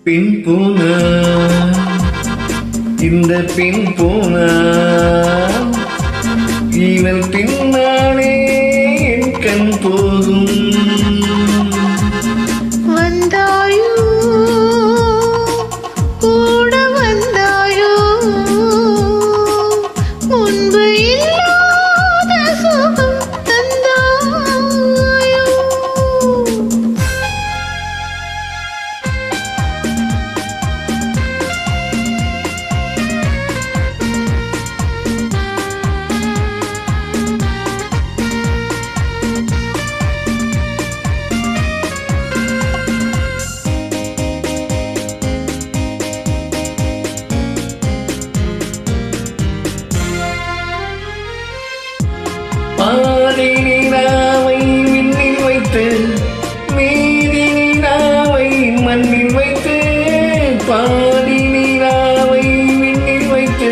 பின் போனா இந்த பின் போனா இவள் பின்னாலே என் கண் போகும். வந்தாயோ கூட வந்தாயோ முன்பு இல்லாத சுகம் தந்தாயோ. பாதி நிலாவை விண்ணில் வைத்து மீதி நிலாவை மண்ணில் வைத்து, பாதி நிலாவை விண்ணில் வைத்து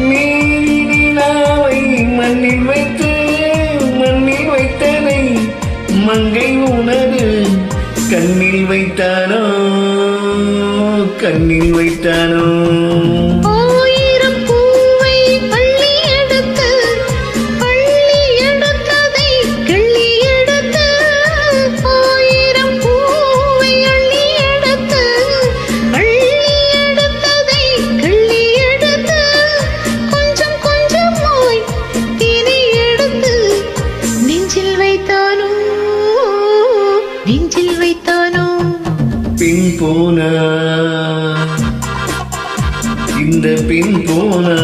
மீதி நிலாவை மண்ணில் வைத்து, மண்ணில் வைத்ததை மங்கை உணரு கண்ணில் வைத்தானோ கண்ணில் வைத்தானோ. நெஞ்சில் வைத்தானோ பின் போனா இந்த பின் போனா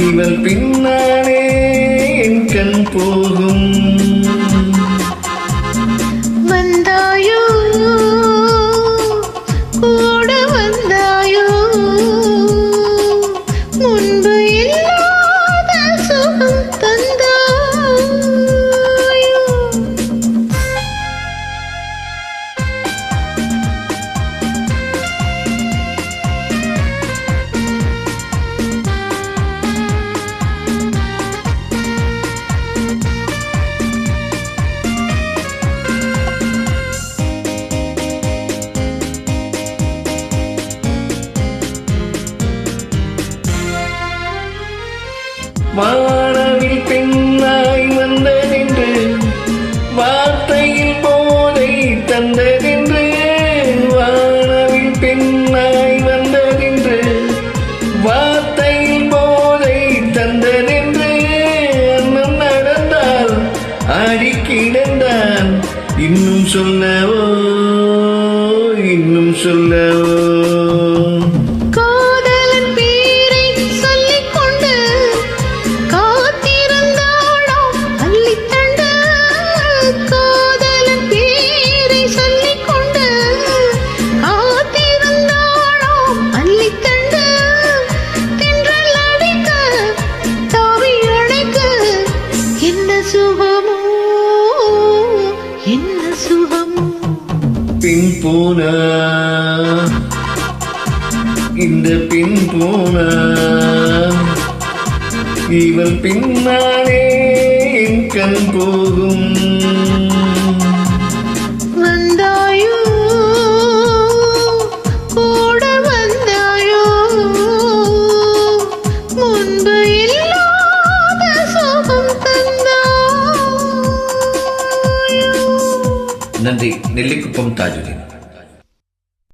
இவள் பின்னாலே என் கண் போகும். வந்தாயோ கூட வந்தாயோ முன்பு இல்லாத சுகம் தந்தாயோ. வானவில் பெண்ணாய் வந்ததென்று வார்த்தையில் போதை தந்ததென்று, வானவில் பெண்ணாய் வந்ததென்று வார்த்தையில் போதை தந்ததென்று, அண்ணன் நடந்தால் ஆடி கிடந்தான் இன்னும் சொல்லவோ இன்னும் சொல்லவோ. சுகமோ என்ன சுகமோ பின் போனா இந்த பின் போனா இவள் பின்னாலே என் கண் போகும். வந்தாயோ கூட வந்தாயோ முன்பு இல்லாத சுகம் தந்தாயோ. நன்றி. நெல்லிக்குப்பம் தாஜுதீன்.